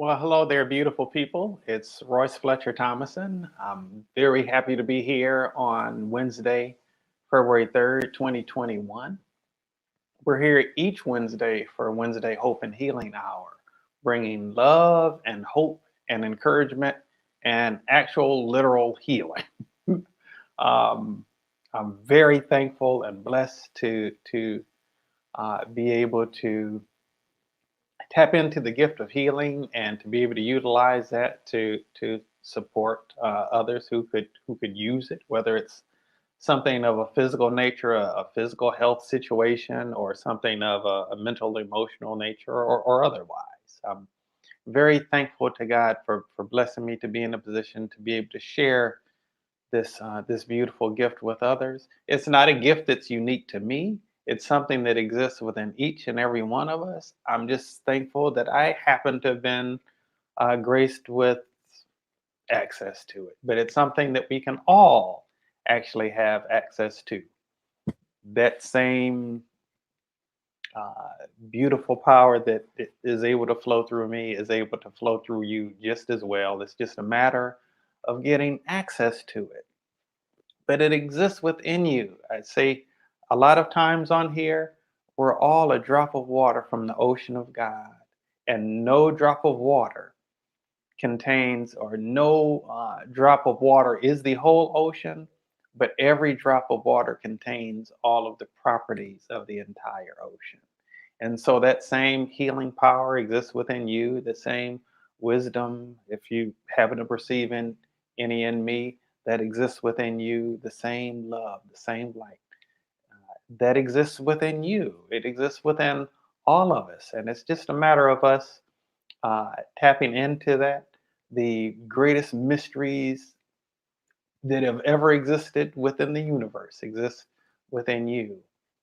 Well, hello there, beautiful people. It's Royce Fletcher Thomason. I'm very happy to be here on Wednesday, February 3rd, 2021. We're here each Wednesday for Wednesday Hope and Healing Hour, bringing love and hope and encouragement and actual literal healing. um, I'm very thankful and blessed to be able to tap into the gift of healing and to be able to utilize that to support others who could use it, whether it's something of a physical nature, a physical health situation, or something of a mental, emotional nature, or otherwise. I'm very thankful to God for blessing me to be in a position to be able to share this beautiful gift with others. It's not a gift that's unique to me. It's something that exists within each and every one of us. I'm just thankful that I happen to have been graced with access to it. But it's something that we can all actually have access to. That same beautiful power that is able to flow through me is able to flow through you just as well. It's just a matter of getting access to it, but it exists within you. I say a lot of times on here, we're all a drop of water from the ocean of God, and no drop of water contains, or no drop of water is the whole ocean, but every drop of water contains all of the properties of the entire ocean. And so that same healing power exists within you, the same wisdom, if you happen to perceive any in me, that exists within you, the same love, the same light that exists within you. It exists within all of us. And it's just a matter of us tapping into that. The greatest mysteries that have ever existed within the universe exist within you.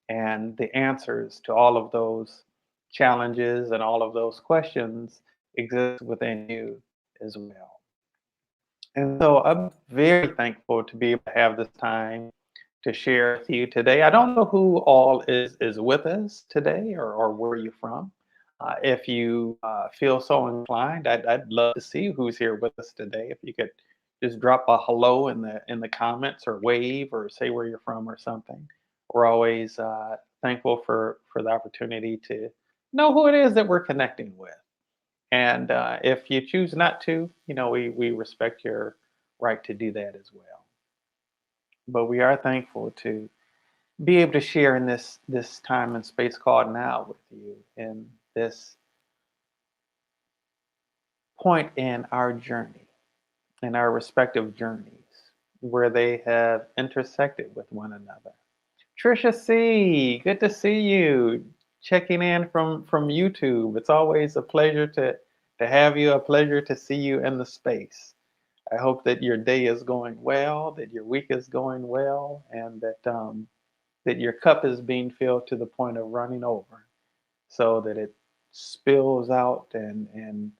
And the answers to all of those challenges and all of those questions exist within you as well. And so I'm very thankful to be able to have this time to share with you today. I don't know who all is with us today, or where you're from. If you feel so inclined, I'd love to see who's here with us today. If you could just drop a hello in the comments, or wave, or say where you're from or something. We're always thankful for the opportunity to know who it is that we're connecting with. And if you choose not to, we respect your right to do that as well. But we are thankful to be able to share in this time and space called now with you in this point in our journey, in our respective journeys, where they have intersected with one another. Trisha C, good to see you. Checking in from YouTube. It's always a pleasure to have you, a pleasure to see you in the space. I hope that your day is going well, that your week is going well, and that your cup is being filled to the point of running over, so that it spills out and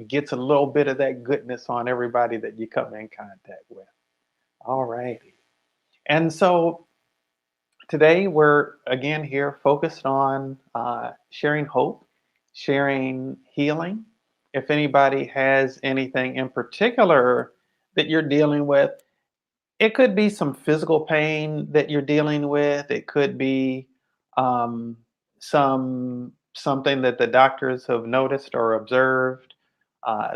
gets a little bit of that goodness on everybody that you come in contact with. All righty. And so today we're again here focused on sharing hope, sharing healing. If anybody has anything in particular that you're dealing with, it could be some physical pain that you're dealing with. It could be um, something that the doctors have noticed or observed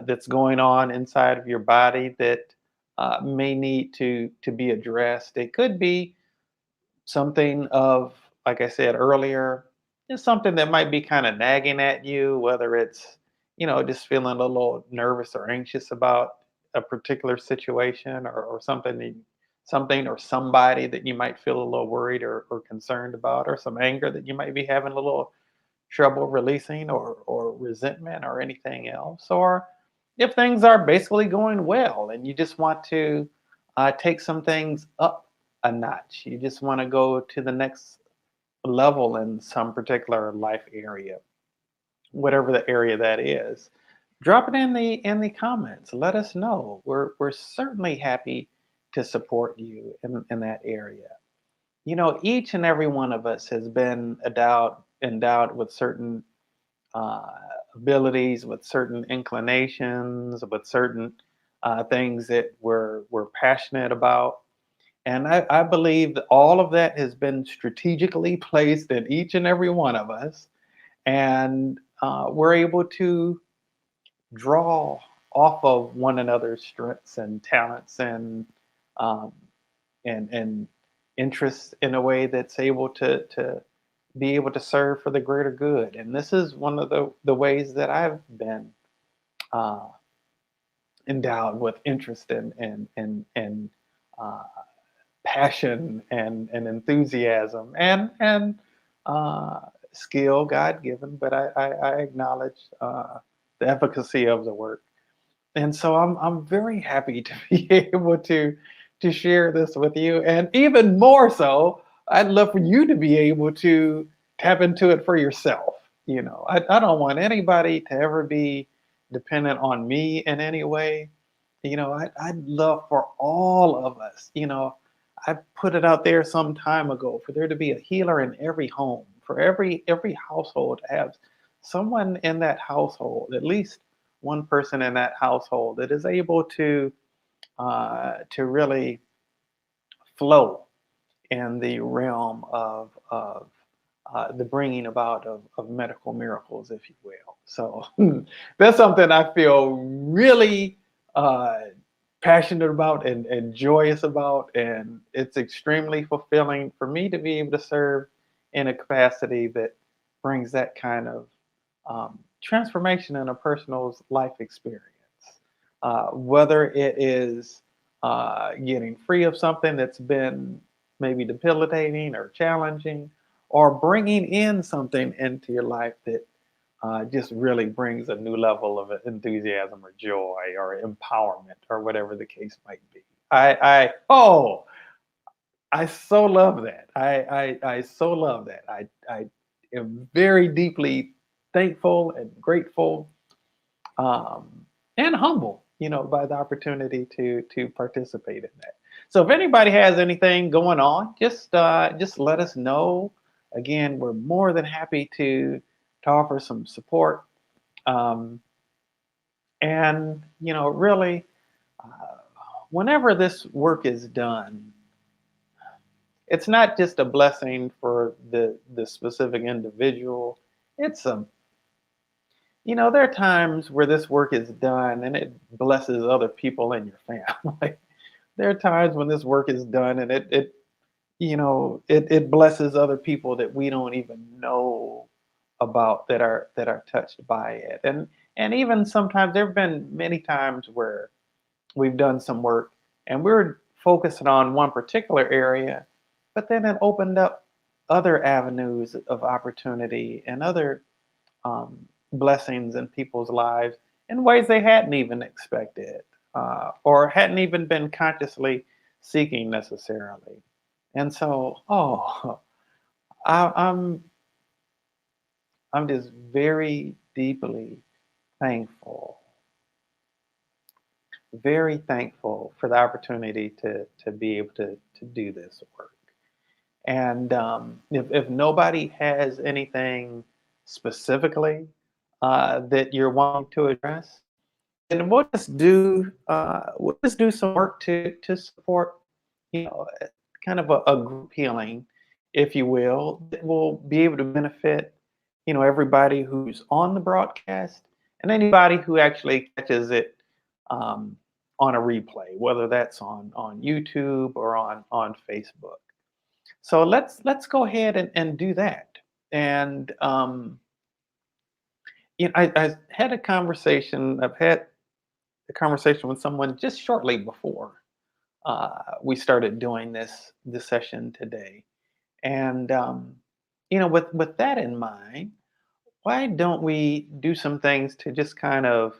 that's going on inside of your body that may need to be addressed. It could be something of, like I said earlier, just something that might be kind of nagging at you, whether it's, just feeling a little nervous or anxious about a particular situation, or something or somebody that you might feel a little worried or concerned about, or some anger that you might be having a little trouble releasing, or resentment, or anything else. Or if things are basically going well and you just want to take some things up a notch, you just want to go to the next level in some particular life area, whatever the area that is, drop it in the comments. Let us know. We're certainly happy to support you in that area. Each and every one of us has been endowed with certain abilities, with certain inclinations, with certain things that we're passionate about. And I believe that all of that has been strategically placed in each and every one of us. And we're able to draw off of one another's strengths and talents um, and interests in a way that's able to be able to serve for the greater good. And this is one of the ways that I've been uh, endowed with interest and uh, passion and enthusiasm and uh, skill, God given. But I acknowledge the efficacy of the work. And so I'm very happy to be able to share this with you. And even more so, I'd love for you to be able to tap into it for yourself. I don't want anybody to ever be dependent on me in any way. I'd love for all of us, I put it out there some time ago for there to be a healer in every home, for every household to have someone in that household, at least one person in that household that is able to really flow in the realm of the bringing about of medical miracles, if you will. So that's something I feel really uh, passionate about and joyous about, and it's extremely fulfilling for me to be able to serve in a capacity that brings that kind of transformation in a person's life experience. Whether it is getting free of something that's been maybe debilitating or challenging, or bringing in something into your life that just really brings a new level of enthusiasm or joy or empowerment or whatever the case might be. I so love that. I so love that. I am very deeply thankful and grateful and humble, by the opportunity to participate in that. So if anybody has anything going on, just let us know. Again, we're more than happy to offer some support. Um, and really, uh, whenever this work is done, it's not just a blessing for the specific individual. It's a there are times where this work is done and it blesses other people in your family. There are times when this work is done and it blesses other people that we don't even know about that are touched by it. And even sometimes there have been many times where we've done some work and we're focusing on one particular area, but then it opened up other avenues of opportunity and other um, blessings in people's lives in ways they hadn't even expected or hadn't even been consciously seeking necessarily. And so, I, I'm I'm just very deeply thankful, very thankful for the opportunity to be able to do this work. And if nobody has anything specifically that you're wanting to address, then we'll just do some work to support, kind of a group healing, if you will, that will be able to benefit, everybody who's on the broadcast and anybody who actually catches it um, on a replay, whether that's on YouTube or on Facebook. So let's go ahead and do that. And I had a conversation. I've had a conversation with someone just shortly before we started doing this session today, and with that in mind, why don't we do some things to just kind of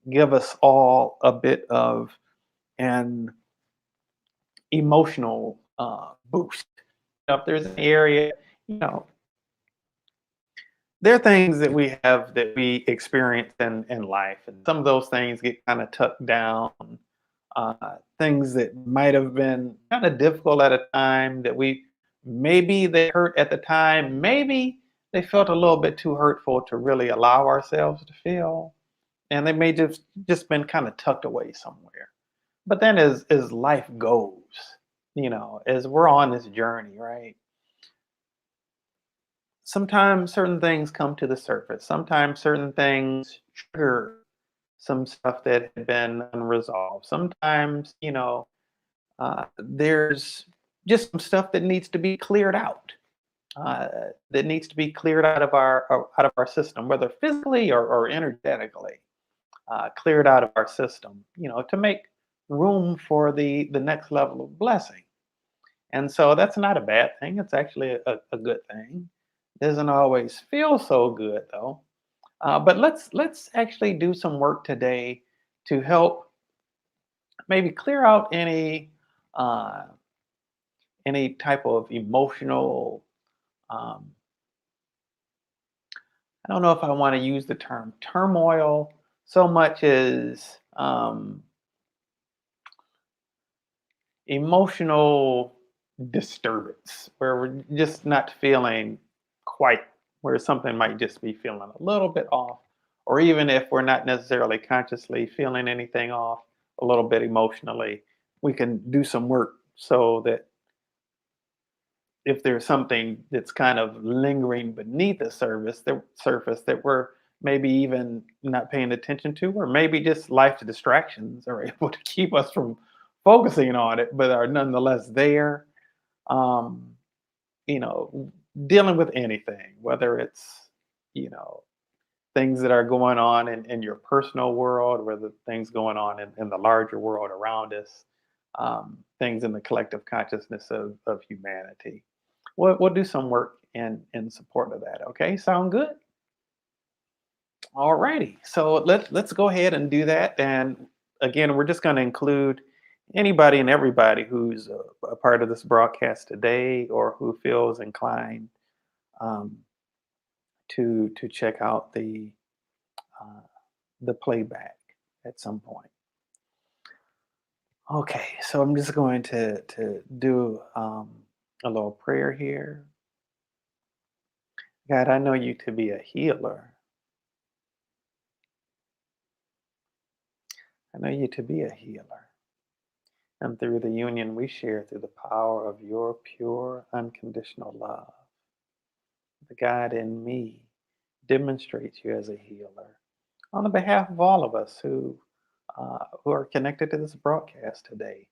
give us all a bit of an emotional boost? If there's an area, you know, there are things that we have that we experience in life, and some of those things get kind of tucked down. Things that might have been kind of difficult at a time that we maybe they hurt at the time, maybe they felt a little bit too hurtful to really allow ourselves to feel, and they may just been kind of tucked away somewhere. But then as life goes, as we're on this journey, right? Sometimes certain things come to the surface. Sometimes certain things trigger some stuff that had been unresolved. Sometimes, there's just some stuff that needs to be cleared out. That needs to be cleared out of our system, whether physically or energetically, cleared out of our system. To make room for the next level of blessing. And so that's not a bad thing. It's actually a good thing. Doesn't always feel so good though. But let's actually do some work today to help maybe clear out uh, any type of emotional. Um, I don't know if I want to use the term turmoil so much as emotional disturbance, where we're just not feeling quite, where something might just be feeling a little bit off, or even if we're not necessarily consciously feeling anything off, a little bit emotionally, we can do some work so that if there's something that's kind of lingering beneath the surface that we're maybe even not paying attention to, or maybe just life distractions are able to keep us from focusing on it, but are nonetheless there. Um, you know, Dealing with anything, whether it's, you know, things that are going on in your personal world, whether things going on in the larger world around us, things in the collective consciousness of humanity. We'll do some work in support of that. Okay, sound good? All righty. So let's go ahead and do that. And again, we're just going to include anybody and everybody who's a part of this broadcast today, or who feels inclined um, to check out uh, the playback at some point. Okay, so I'm just going to do a little prayer here. God, I know you to be a healer. I know you to be a healer. And through the union we share through the power of your pure, unconditional love, the God in me demonstrates you as a healer on the behalf of all of us who are connected to this broadcast today,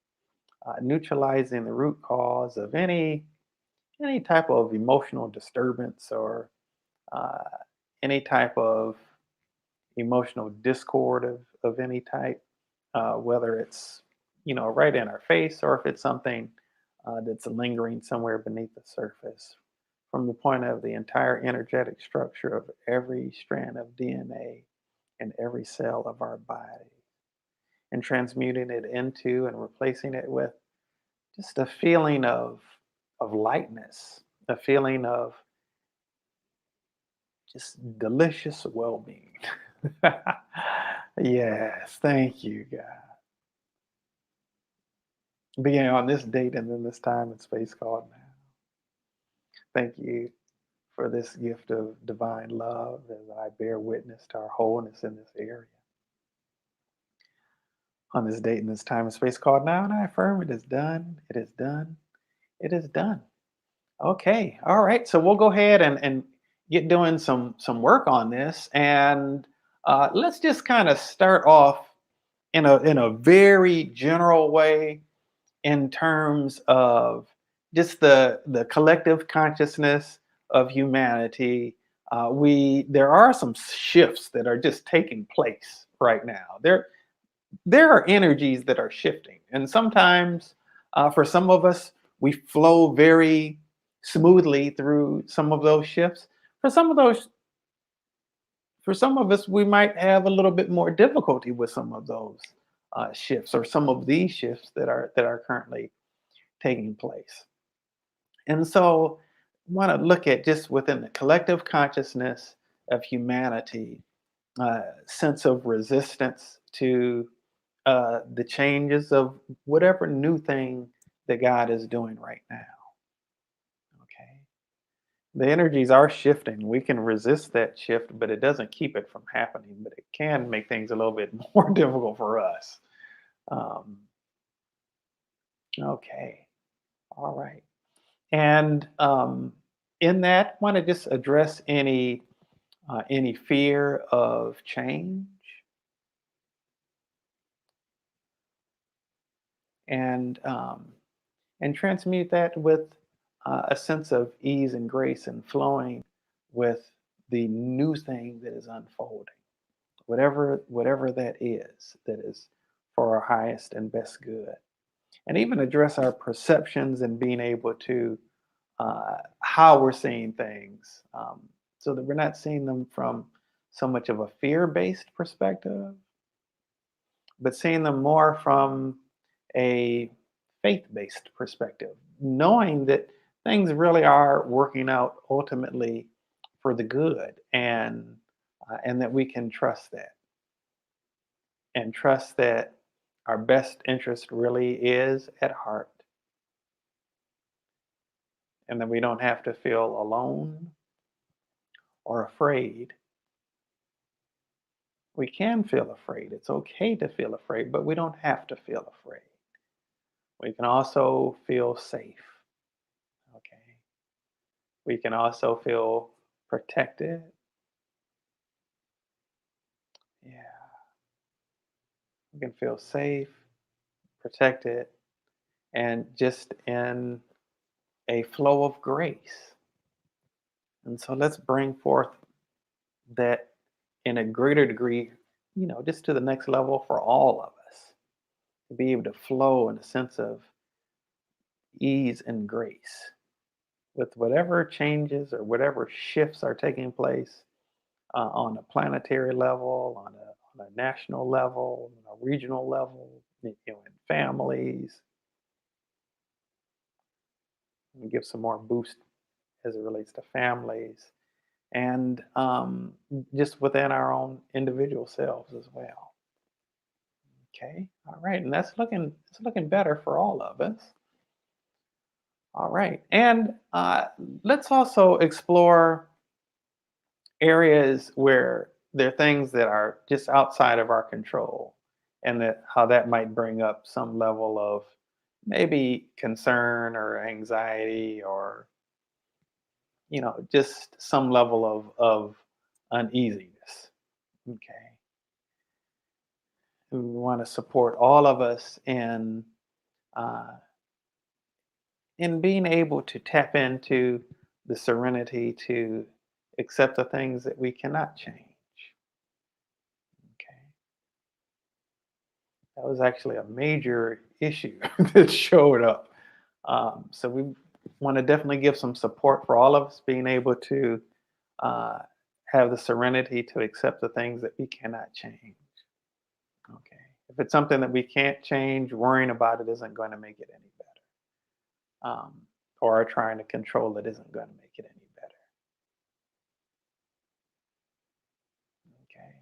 neutralizing the root cause of any type of emotional disturbance, or uh, any type of emotional discord of any type, whether it's, right in our face, or if it's something that's lingering somewhere beneath the surface, from the point of the entire energetic structure of every strand of DNA in every cell of our body, and transmuting it into and replacing it with just a feeling of lightness, a feeling of just delicious well-being. Yes, thank you, God. Being on this date and then this time and space called now. Thank you for this gift of divine love as I bear witness to our wholeness in this area. On this date and this time and space called now, and I affirm it is done, it is done, it is done. Okay, all right. So we'll go ahead and get doing some work on this, and let's just kind of start off in a very general way, in terms of just the collective consciousness of humanity. There are some shifts that are just taking place right now. There are energies that are shifting, and sometimes for some of us, we flow very smoothly through some of those shifts. For some of those, for some of us, we might have a little bit more difficulty with some of those shifts, or some of these shifts that are currently taking place. And so, want to look at just within the collective consciousness of humanity, sense of resistance to the changes of whatever new thing that God is doing right now. Okay. The energies are shifting. We can resist that shift, but it doesn't keep it from happening. But it can make things a little bit more difficult for us. Um, okay, all right. And in that, want to just address any fear of change, and transmute that with a sense of ease and grace and flowing with the new thing that is unfolding, whatever that is for our highest and best good, and even address our perceptions and being able to how we're seeing things, so that we're not seeing them from so much of a fear-based perspective, but seeing them more from a faith-based perspective, knowing that things really are working out ultimately for the good, and that we can trust that, and trust that our best interest really is at heart, and that we don't have to feel alone or afraid. We can feel afraid. It's okay to feel afraid, but we don't have to feel afraid. We can also feel safe. Okay. We can also feel protected. Yeah. We can feel safe, protected, and just in a flow of grace. And so let's bring forth that in a greater degree, just to the next level for all of us, to be able to flow in a sense of ease and grace with whatever changes or whatever shifts are taking place on a planetary level, on a national level, on a regional level, in families, and give some more boost as it relates to families, and just within our own individual selves as well. Okay, all right, and it's looking better for all of us. All right, and let's also explore areas where there are things that are just outside of our control, and that how that might bring up some level of maybe concern or anxiety, or just some level of uneasiness. Okay, we want to support all of us uh, in being able to tap into the serenity to accept the things that we cannot change. Okay, that was actually a major issue that showed up. So we want to definitely give some support for all of us being able to uh, have the serenity to accept the things that we cannot change. Okay. If it's something that we can't change, worrying about it isn't going to make it any better. Or trying to control it isn't going to make it any better. Okay.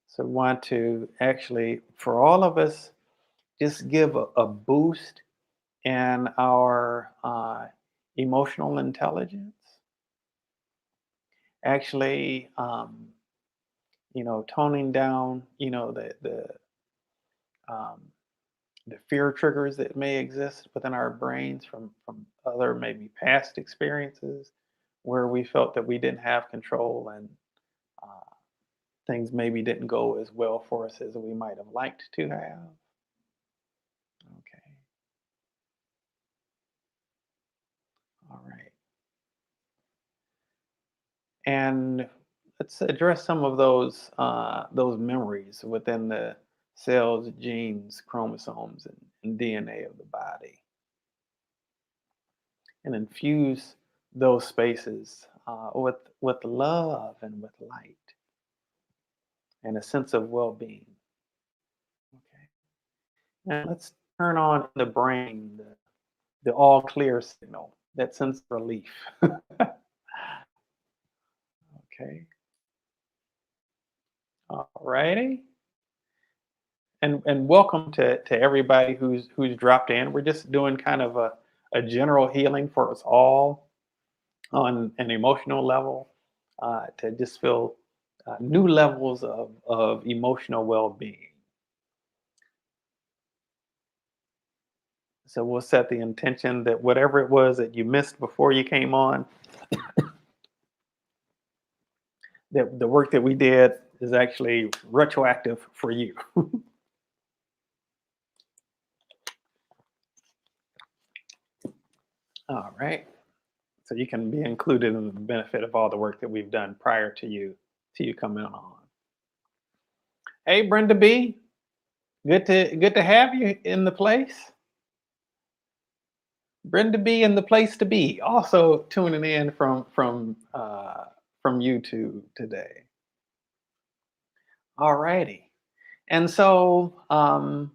So we want to actually, for all of us, just give a boost in our emotional intelligence. Actually, toning down, um, the fear triggers that may exist within our brains from other maybe past experiences where we felt that we didn't have control, and uh, things maybe didn't go as well for us as we might have liked to have. Okay, all right. And let's address some of those memories within the cells, genes, chromosomes, and DNA of the body, and infuse those spaces with love and with light and a sense of well-being. Okay, and let's turn on the brain, the all clear signal, that sense of relief. Okay, all righty. And welcome to everybody who's dropped in. We're just doing kind of a general healing for us all. on an emotional level, to just feel new levels of emotional well-being. So we'll set the intention that whatever it was that you missed before you came on, that the work that we did is actually retroactive for you. All right. So you can be included in the benefit of all the work that we've done prior to you coming on. Hey, Brenda B, good to have you in the place. Brenda B in the place to be. Also tuning in from YouTube today. All righty. And so want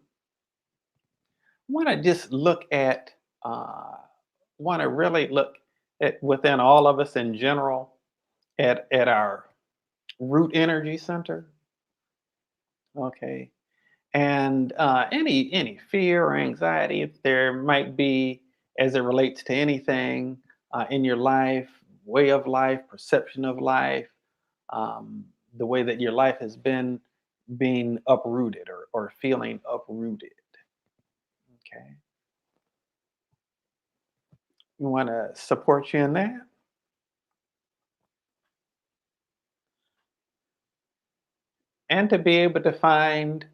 to just look at want to really look at within all of us in general at our root energy center. Okay. And any fear or anxiety if there might be as it relates to anything in your life, way of life, perception of life, um, the way that your life has been being uprooted or feeling uprooted. Okay, we want to support you in that, and to be able to find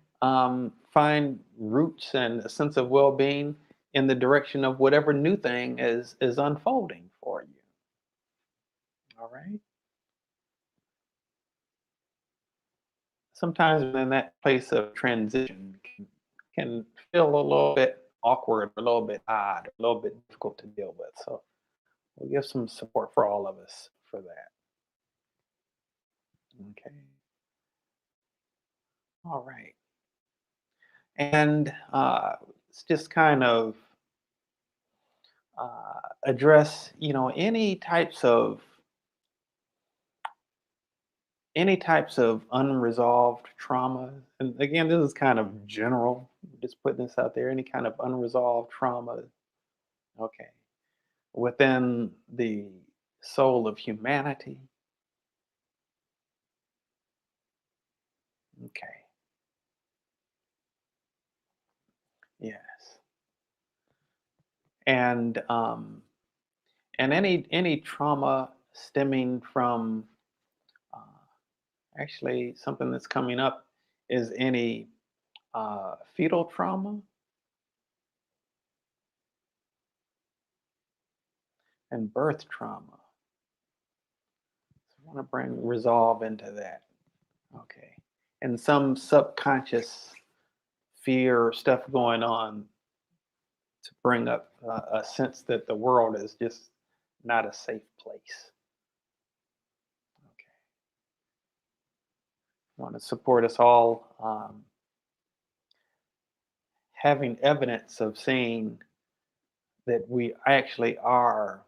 roots and a sense of well-being in the direction of whatever new thing is unfolding for you. All right. Sometimes in that place of transition can feel a little bit awkward, a little bit odd, a little bit difficult to deal with. So we'll give some support for all of us for that. Okay. All right. And it's just kind of address, any types of unresolved trauma. And again, this is kind of general, just putting this out there, any kind of unresolved trauma. Okay. Within the soul of humanity. Okay. Yes. And any trauma stemming from uh, actually something that's coming up is any fetal trauma and birth trauma. So I want to bring resolve into that. Okay. And some subconscious fear or stuff going on to bring up a sense that the world is just not a safe place. Okay. I want to support us all having evidence of seeing that we actually are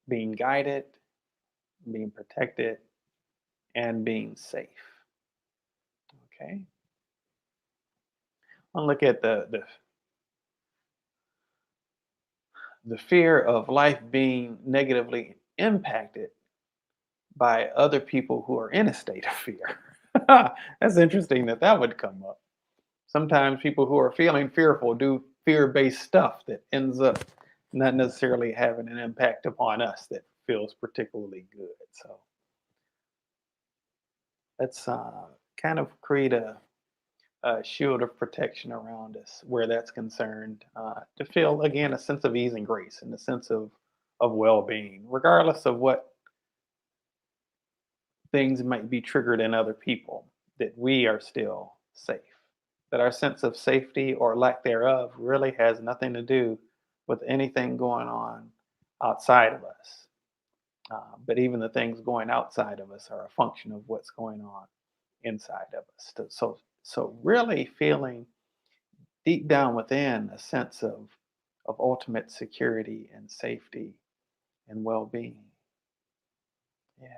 being guided, being protected, and being safe. Okay. I'll look at the fear of life being negatively impacted by other people who are in a state of fear. That's interesting that would come up. Sometimes people who are feeling fearful do fear-based stuff that ends up not necessarily having an impact upon us that feels particularly good. So let's kind of create a shield of protection around us where that's concerned, to feel again a sense of ease and grace and a sense of well-being, regardless of what things might be triggered in other people. That we are still safe. That our sense of safety or lack thereof really has nothing to do with anything going on outside of us. But even the things going outside of us are a function of what's going on inside of us. So really feeling deep down within a sense of ultimate security and safety and well-being. Yeah.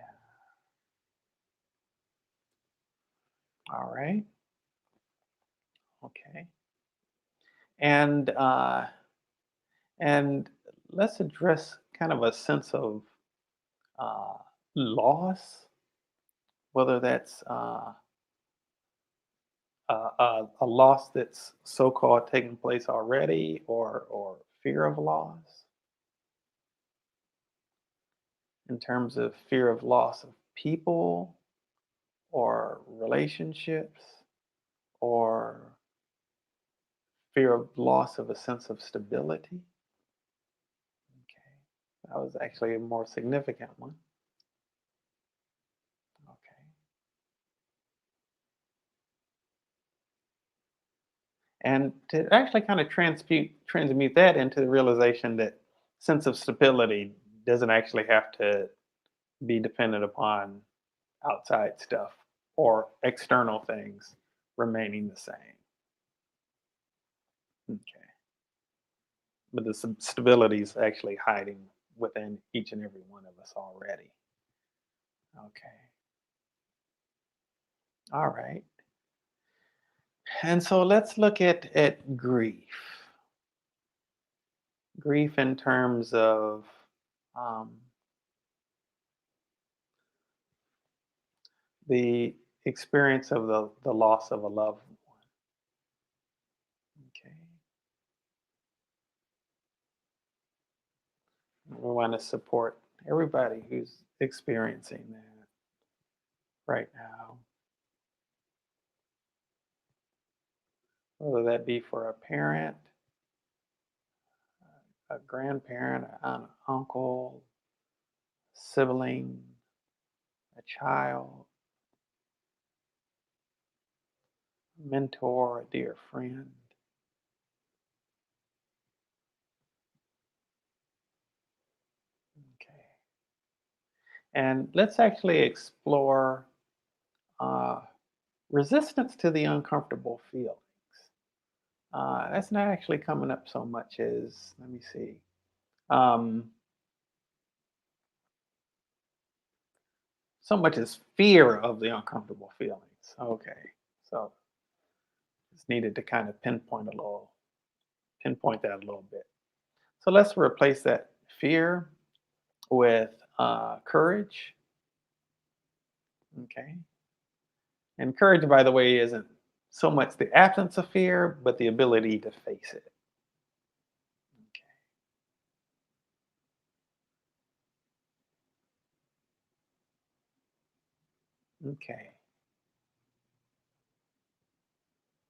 All right. Okay. And and let's address kind of a sense of uh, loss, whether that's a loss that's so-called taking place already, or fear of loss, in terms of fear of loss of people or relationships, or fear of loss of a sense of stability. Okay, that was actually a more significant one. Okay, and to actually kind of transmute that into the realization that sense of stability doesn't actually have to be dependent upon outside stuff or external things remaining the same. Okay. But the stability is actually hiding within each and every one of us already. Okay. All right. And so let's look at grief. Grief in terms of um, the experience of the loss of a loved one. Okay. We want to support everybody who's experiencing that right now, whether that be for a parent, a grandparent, an uncle, sibling, a child, mentor, a dear friend. Okay. And let's actually explore uh, resistance to the uncomfortable feelings. That's not actually coming up so much as, let me see, um, so much as fear of the uncomfortable feelings. Okay. So just needed to kind of pinpoint that a little bit. So let's replace that fear with courage. Okay. And courage, by the way, isn't so much the absence of fear, but the ability to face it. Okay.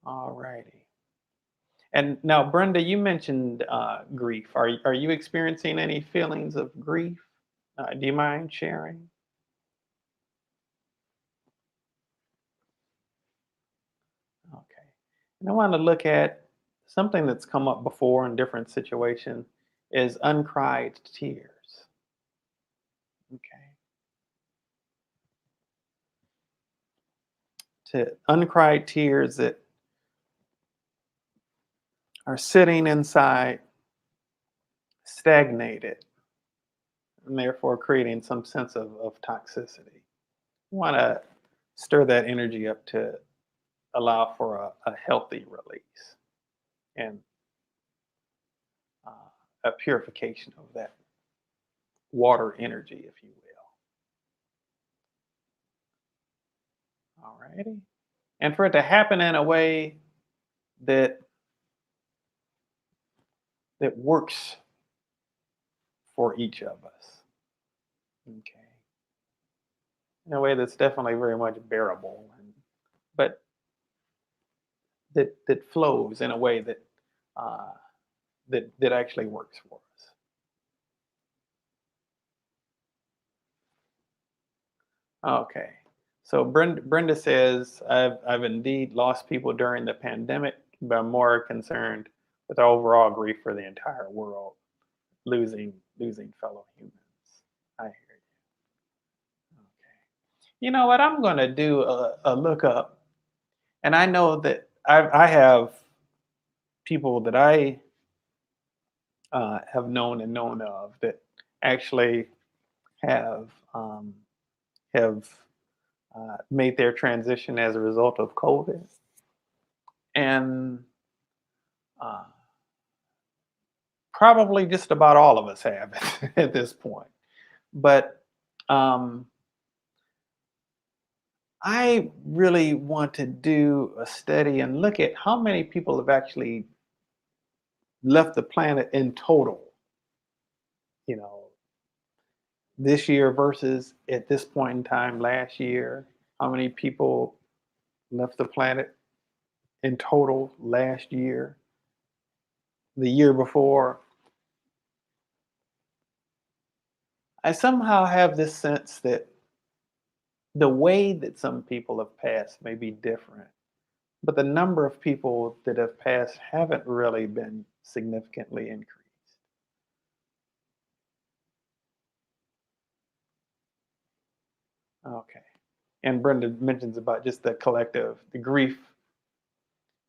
All righty. And now, Brenda, you mentioned grief. Are you experiencing any feelings of grief? Do you mind sharing? Okay. And I want to look at something that's come up before in different situations is uncried tears. Okay. To uncried tears that are sitting inside, stagnated, and therefore creating some sense of toxicity. You want to stir that energy up to allow for a healthy release and a purification of that water energy, if you will. All righty. And for it to happen in a way that works for each of us. Okay. In a way that's definitely very much bearable, but that flows in a way uh, that actually works for us. Okay. So Brenda says, I've indeed lost people during the pandemic, but I'm more concerned with the overall grief for the entire world, losing fellow humans. I hear you. Okay. You know what? I'm going to do a lookup, and I know that I have people that I have known and known of that actually have have made their transition as a result of COVID, and uh, probably just about all of us have at this point. But um, I really want to do a study and look at how many people have actually left the planet in total, you know, this year versus at this point in time last year. How many people left the planet in total last year, the year before? I somehow have this sense that the way that some people have passed may be different, but the number of people that have passed haven't really been significantly increased. Okay. And Brenda mentions about just the grief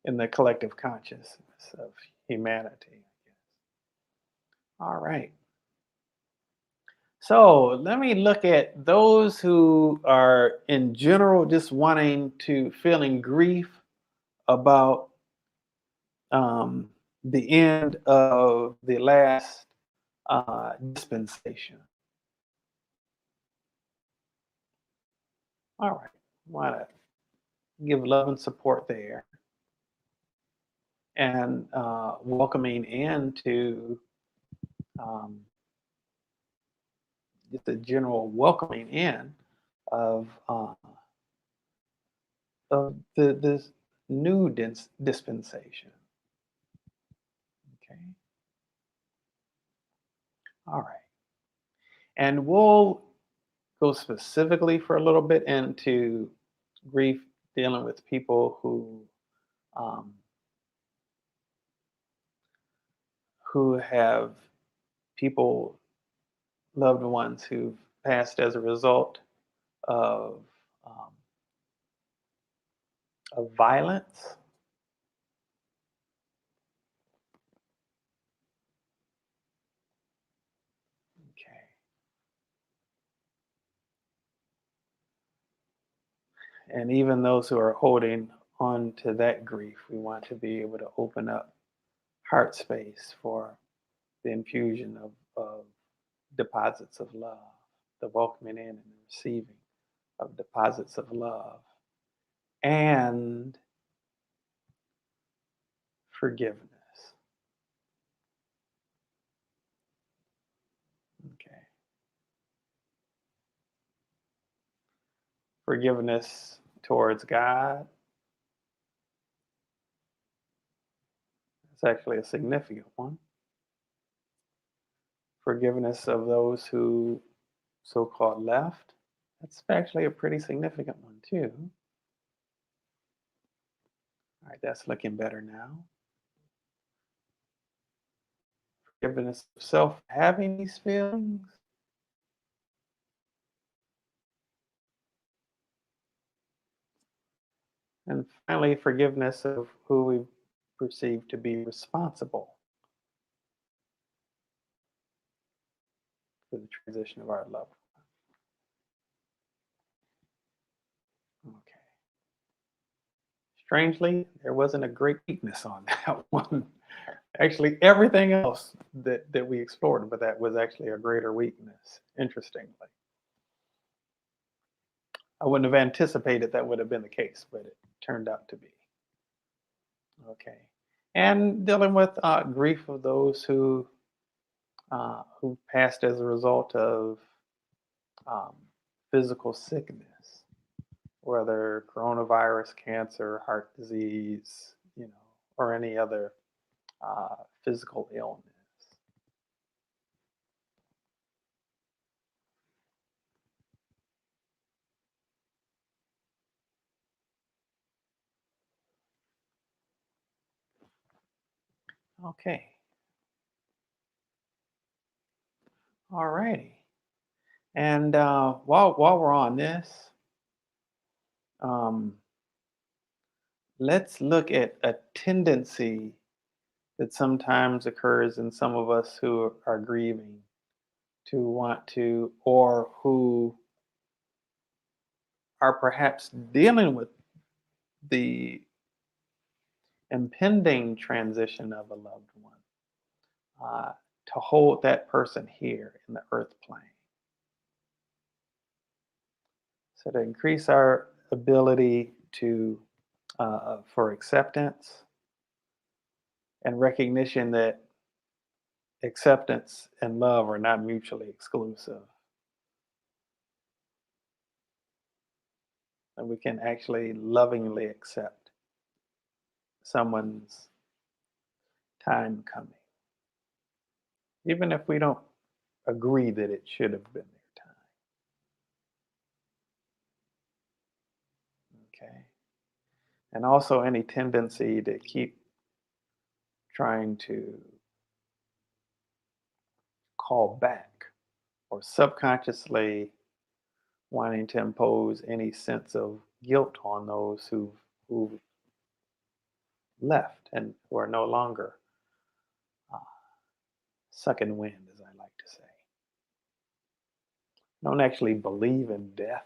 in the collective consciousness of humanity. All right. So let me look at those who are in general just wanting to feeling grief about um, the end of the last dispensation. All right. Want to give love and support there, and welcoming into um, just a general welcoming in of this new dispensation. Okay. All right. And we'll go specifically for a little bit into grief dealing with people um, who have people, loved ones who've passed as a result of um, violence. Okay. And even those who are holding on to that grief, we want to be able to open up heart space for the infusion of deposits of love, the welcoming in and the receiving of deposits of love and forgiveness. Okay. Forgiveness towards God. It's actually a significant one. Forgiveness of those who so called left. That's actually a pretty significant one, too. All right, that's looking better now. Forgiveness of self having these feelings. And finally, forgiveness of who we perceive to be responsible for the transition of our loved one. Okay. Strangely, there wasn't a great weakness on that one. Actually, everything else that we explored, but that was actually a greater weakness, interestingly. I wouldn't have anticipated that would have been the case, but it turned out to be. Okay. And dealing with grief of those who passed as a result of um, physical sickness, whether coronavirus, cancer, heart disease, or any other physical illness. Okay. All righty. And while we're on this, um, let's look at a tendency that sometimes occurs in some of us who are grieving to want to, or who are perhaps dealing with the impending transition of a loved one. uh, to hold that person here in the earth plane. So to increase our ability to for acceptance and recognition that acceptance and love are not mutually exclusive, and we can actually lovingly accept someone's time coming, even if we don't agree that it should have been their time. Okay. And also any tendency to keep trying to call back or subconsciously wanting to impose any sense of guilt on those who've left and who are no longer uh, sucking wind, as I like to say. I don't actually believe in death.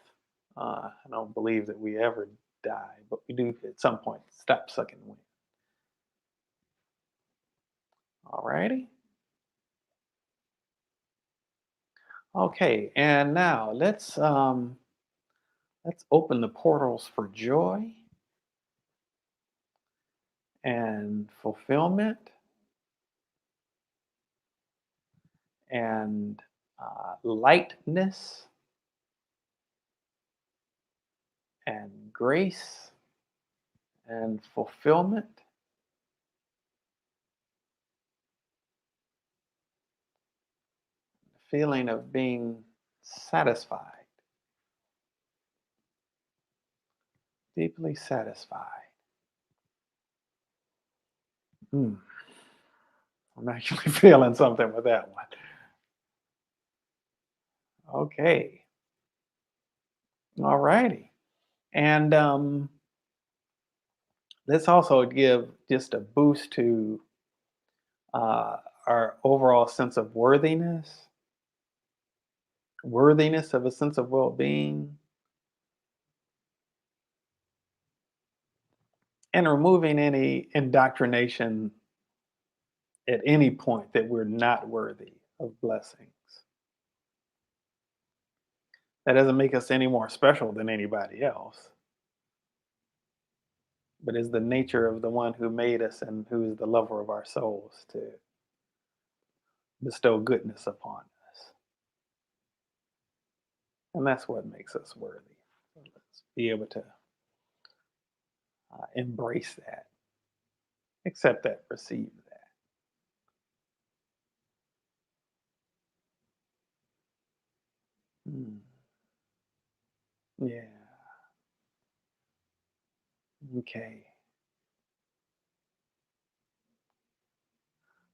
I don't believe that we ever die, but we do at some point stop sucking wind. Alrighty. Okay, and now let's open the portals for joy and fulfillment and lightness and grace and fulfillment. Feeling of being satisfied, deeply satisfied. Hmm, I'm actually feeling something with that one. Okay, all righty. And let's also give just a boost to uh, our overall sense of worthiness of a sense of well-being, and removing any indoctrination at any point that we're not worthy of blessings. That doesn't make us any more special than anybody else, but is the nature of the one who made us and who is the lover of our souls to bestow goodness upon us. And that's what makes us worthy. So let's be able to embrace that, accept that, receive that. Hmm. Yeah. Okay.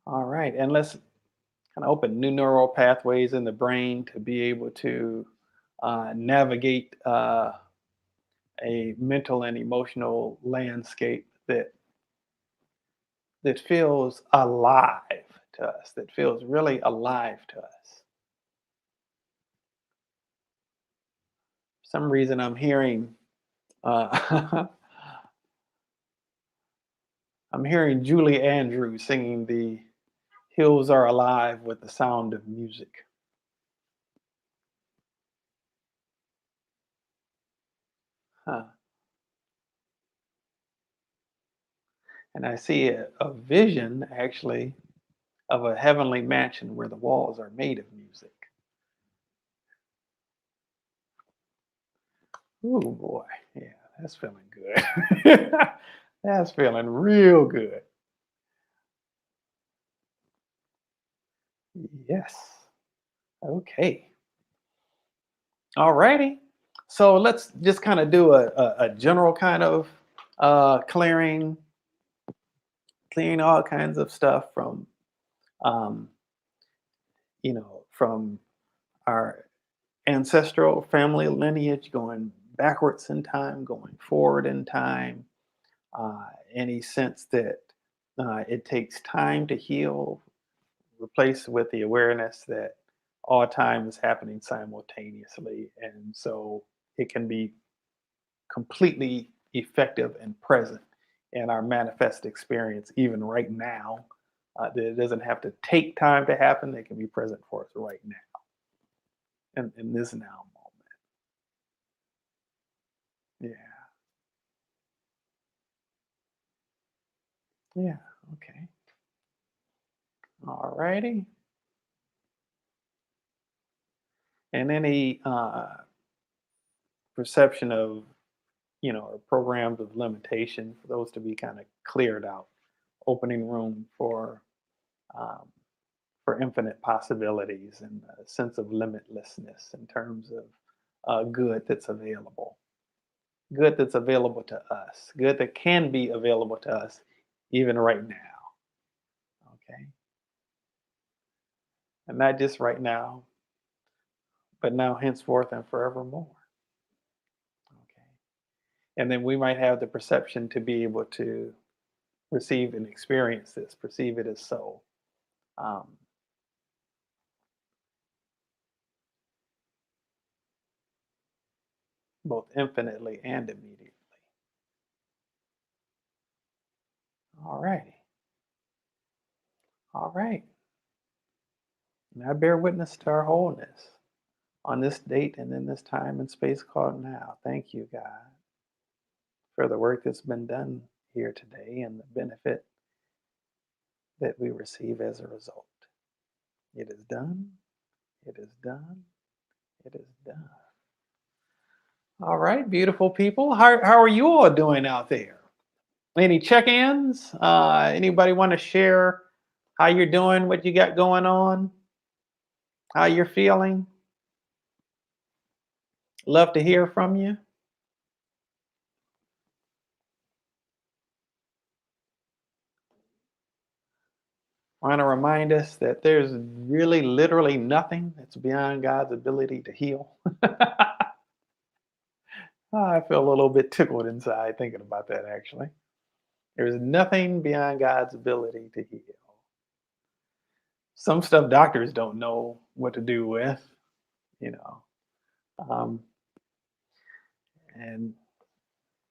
All right. And let's kind of open new neural pathways in the brain to be able to navigate a mental and emotional landscape that feels alive to us, that feels really alive to us. For some reason, I'm hearing uh, I'm hearing Julie Andrews singing "The Hills Are Alive with the Sound of Music." Huh. And I see a vision actually of a heavenly mansion where the walls are made of music. Ooh boy, yeah, that's feeling good. That's feeling real good. Yes. Okay. All righty. So let's just kind of do a general kind of clearing, clearing all kinds of stuff from, um, from our ancestral family lineage, going backwards in time, going forward in time. Any sense that it takes time to heal, replaced with the awareness that all time is happening simultaneously. And so it can be completely effective and present in our manifest experience, even right now, That it doesn't have to take time to happen. They can be present for us right now, in this now moment. Yeah. Yeah. Okay. All righty. And any perception of, or programs of limitation, for those to be kind of cleared out, opening room um, for infinite possibilities and a sense of limitlessness in terms of good that's available, good that's available to us, good that can be available to us even right now. Okay. And not just right now, but now, henceforth, and forevermore. Okay. And then we might have the perception to be able to receive and experience this, perceive it as so. Um, Both infinitely and immediately. All righty. All right. Now bear witness to our wholeness on this date and in this time and space called now. Thank you, God, for the work that's been done here today and the benefit that we receive as a result. It is done. It is done. It is done. All right, beautiful people. How are you all doing out there? Any check-ins? Anybody want to share how you're doing, what you got going on, how you're feeling? Love to hear from you. I want to remind us that there's really literally nothing that's beyond God's ability to heal. I feel a little bit tickled inside thinking about that, actually. There's nothing beyond God's ability to heal. Some stuff doctors don't know what to do with, you know. Um, and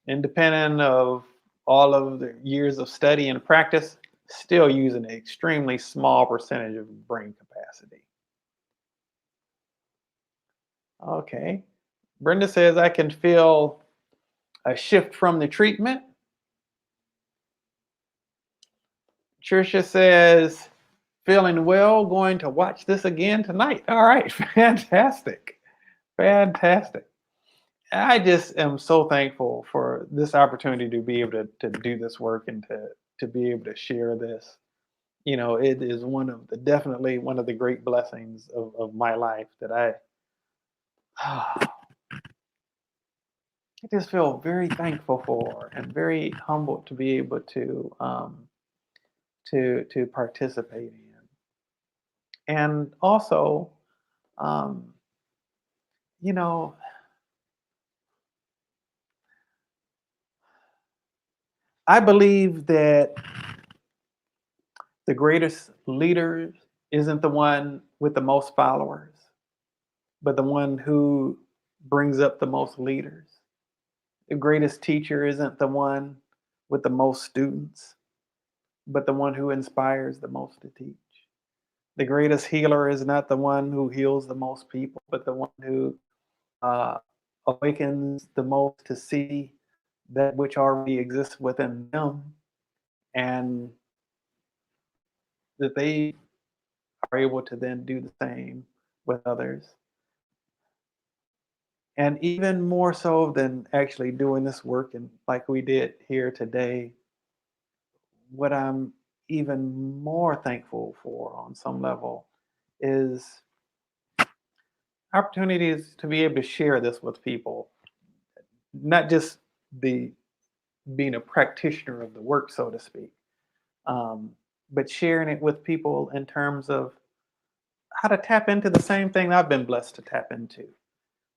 independent of all of the years of study and practice, still using an extremely small percentage of brain capacity. Okay. Brenda says, I can feel a shift from the treatment. Trisha says, feeling well, going to watch this again tonight. All right, fantastic. Fantastic. I just am so thankful for this opportunity to be able to do this work and to be able to share this. It is definitely one of the great blessings of my life that I just feel very thankful for and very humbled to be able to participate in. And also, um, you know, I believe that the greatest leader isn't the one with the most followers, but the one who brings up the most leaders. The greatest teacher isn't the one with the most students, but the one who inspires the most to teach. The greatest healer is not the one who heals the most people, but the one who uh, awakens the most to see that which already exists within them, and that they are able to then do the same with others. And even more so than actually doing this work and like we did here today, what I'm even more thankful for on some level is opportunities to be able to share this with people, not just the being a practitioner of the work, so to speak, um, but sharing it with people in terms of how to tap into the same thing I've been blessed to tap into.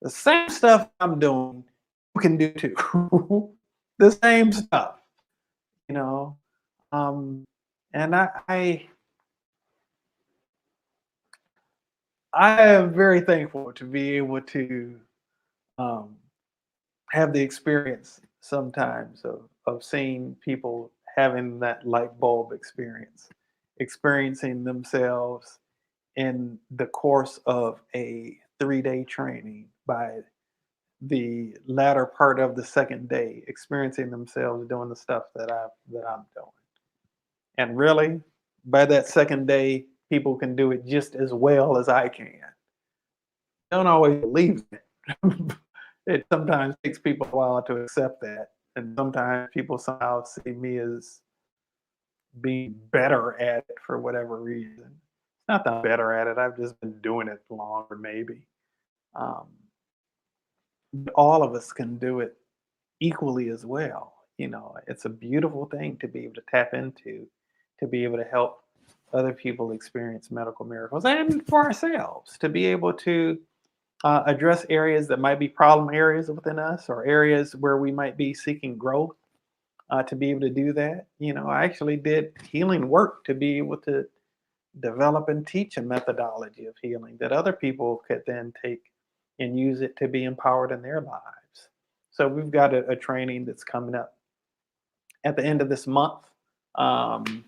The same stuff I'm doing, you can do too. The same stuff, you know. Um, and I am very thankful to be able to um, have the experience sometimes of seeing people having that light bulb experience, experiencing themselves in the course of a 3-day training, by the latter part of the second day, experiencing themselves doing the stuff that I'm doing. And really, by that second day, people can do it just as well as I can. Don't always believe it. It sometimes takes people a while to accept that. And sometimes people somehow see me as being better at it for whatever reason. It's not that I'm better at it. I've just been doing it longer, maybe. Um, but all of us can do it equally as well. It's a beautiful thing to be able to tap into, to be able to help other people experience medical miracles, and for ourselves to be able to address areas that might be problem areas within us, or areas where we might be seeking growth. To be able to do that, I actually did healing work to be able to develop and teach a methodology of healing that other people could then take and use it to be empowered in their lives. So we've got a training that's coming up at the end of this month, um,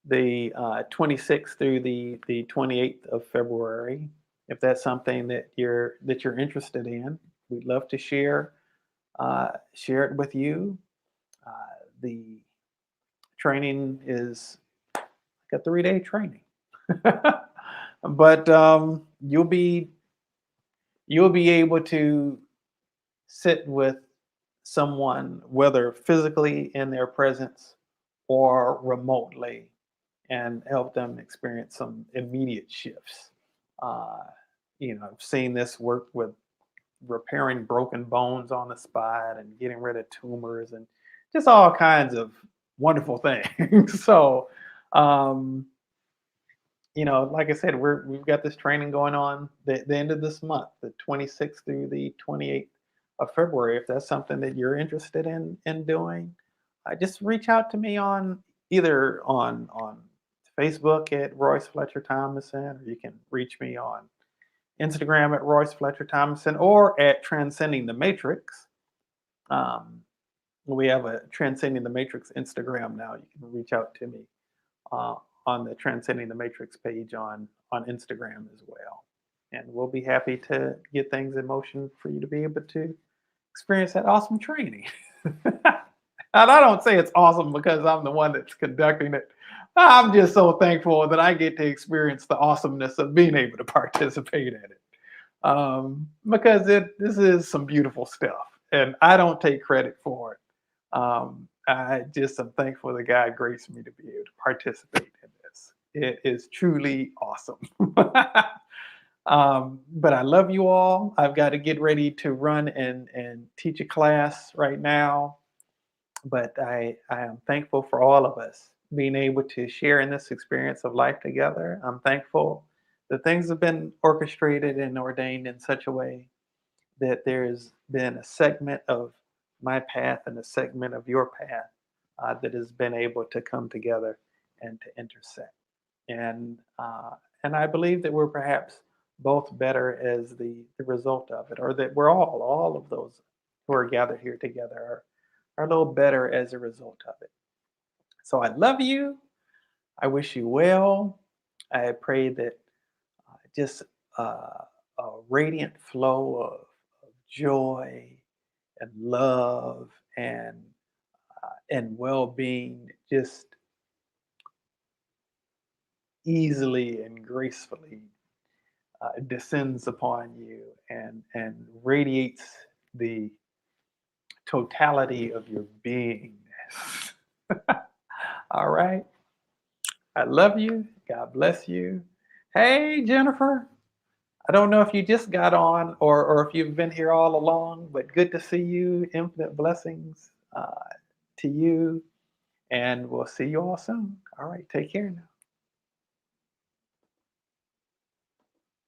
the 26th through the 28th of February. If that's something that you're interested in, we'd love to share it with you. The training is like a 3-day training, but you'll be able to sit with someone, whether physically in their presence or remotely, and help them experience some immediate shifts. Uh, I've seen this work with repairing broken bones on the spot and getting rid of tumors and just all kinds of wonderful things. So, um, like I said, we've got this training going on the end of this month, the 26th through the 28th of February. If that's something that you're interested in doing, just reach out to me on either on Facebook at Royce Fletcher Thomason, or you can reach me on Instagram at Royce Fletcher Thomason, or at Transcending the Matrix. Um, we have a Transcending the Matrix Instagram now. You can reach out to me uh, on the Transcending the Matrix page on Instagram as well. And we'll be happy to get things in motion for you to be able to experience that awesome training. And I don't say it's awesome because I'm the one that's conducting it. I'm just so thankful that I get to experience the awesomeness of being able to participate in it. Because this is some beautiful stuff, and I don't take credit for it. I just am thankful that God graced me to be able to participate in this. It is truly awesome. But I love you all. I've got to get ready to run and teach a class right now. But I am thankful for all of us being able to share in this experience of life together. I'm thankful that things have been orchestrated and ordained in such a way that there's been a segment of my path and a segment of your path that has been able to come together and to intersect. And I believe that we're perhaps both better as the result of it, or that we're all of those who are gathered here together are a little better as a result of it. So I love you. I wish you well. I pray that just a radiant flow of joy and love and well-being just easily and gracefully descends upon you and radiates the totality of your beingness. All right. I love you. God bless you. Hey, Jennifer. I don't know if you just got on or if you've been here all along, but good to see you. Infinite blessings to you. And we'll see you all soon. All right. Take care now.